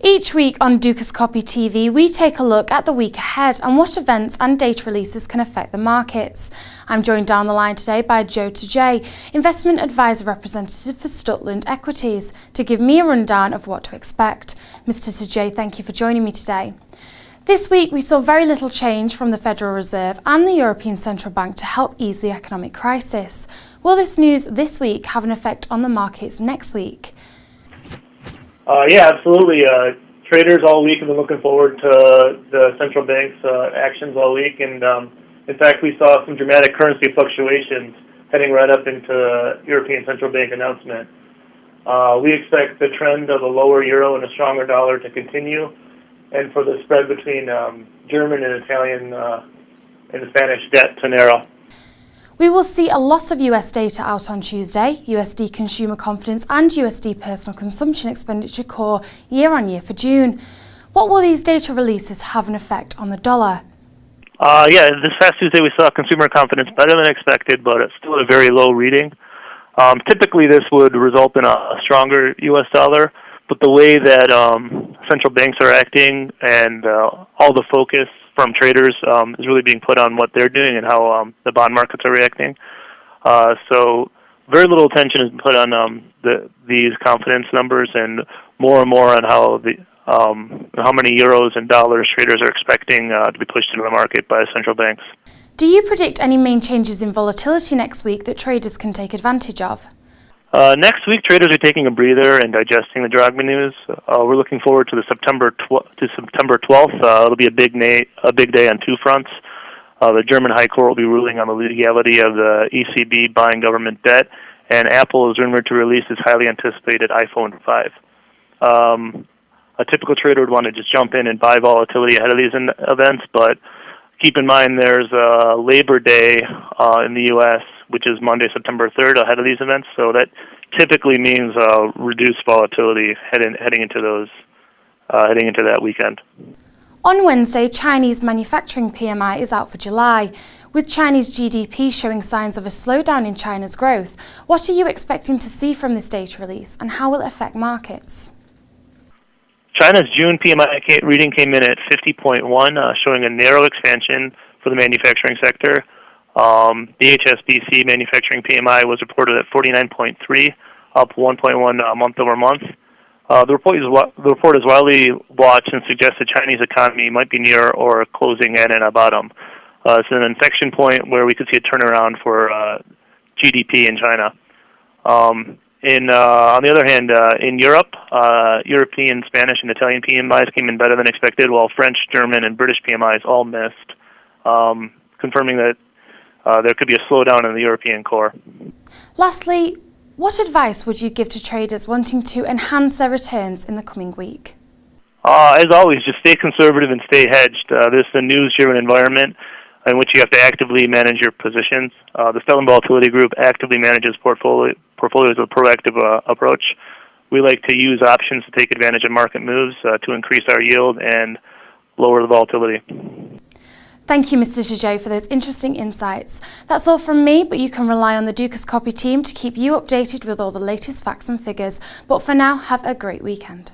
Each week on Dukas Copy TV, we take a look at the week ahead and what events and data releases can affect the markets. I'm joined down the line today by Joe Tigay, Investment Advisor Representative for Stutland Equities, to give me a rundown of what to expect. Mr. Tigay, thank you for joining me today. This week we saw very little change from the Federal Reserve and the European Central Bank to help ease the economic crisis. Will this news this week have an effect on the markets next week? Yeah, absolutely. Traders all week have been looking forward to the central bank's actions all week, and in fact, we saw some dramatic currency fluctuations heading right up into the European Central Bank announcement. We expect the trend of a lower euro and a stronger dollar to continue, and for the spread between German and Italian and Spanish debt to narrow. We will see a lot of US data out on Tuesday. USD consumer confidence and USD personal consumption expenditure core year on year for June. What will these data releases have an effect on the dollar? Yeah, this past Tuesday we saw consumer confidence better than expected, but it's still a very low reading. Typically this would result in a stronger US dollar, but the way that central banks are acting and all the focus from traders is really being put on what they're doing and how the bond markets are reacting. So very little attention is put on these confidence numbers, and more on how many euros and dollars traders are expecting to be pushed into the market by central banks. Do you predict any main changes in volatility next week that traders can take advantage of? Next week, traders are taking a breather and digesting the Drachma news. We're looking forward to September 12th. It'll be a big day on two fronts. The German High Court will be ruling on the legality of the ECB buying government debt, and Apple is rumored to release its highly anticipated iPhone 5. A typical trader would want to just jump in and buy volatility ahead of these events, but keep in mind there's Labor Day in the U.S., which is Monday, September 3rd, ahead of these events. So that typically means reduced volatility heading into that weekend. On Wednesday, Chinese manufacturing PMI is out for July. With Chinese GDP showing signs of a slowdown in China's growth, what are you expecting to see from this data release, and how will it affect markets? China's June PMI reading came in at 50.1, showing a narrow expansion for the manufacturing sector. The HSBC manufacturing PMI was reported at 49.3, up 1.1 month over month. The report is widely watched and suggests the Chinese economy might be near or closing in at a bottom. It's an inflection point where we could see a turnaround for GDP in China. On the other hand, in Europe, European, Spanish, and Italian PMIs came in better than expected, while French, German, and British PMIs all missed, confirming that there could be a slowdown in the European core. Lastly, what advice would you give to traders wanting to enhance their returns in the coming week? As always, just stay conservative and stay hedged. This is a news-driven environment in which you have to actively manage your positions. The Stutland Volatility Group actively manages portfolios with a proactive approach. We like to use options to take advantage of market moves to increase our yield and lower the volatility. Thank you, Mr. Tigay, for those interesting insights. That's all from me, but you can rely on the Dukas Copy team to keep you updated with all the latest facts and figures. But for now, have a great weekend.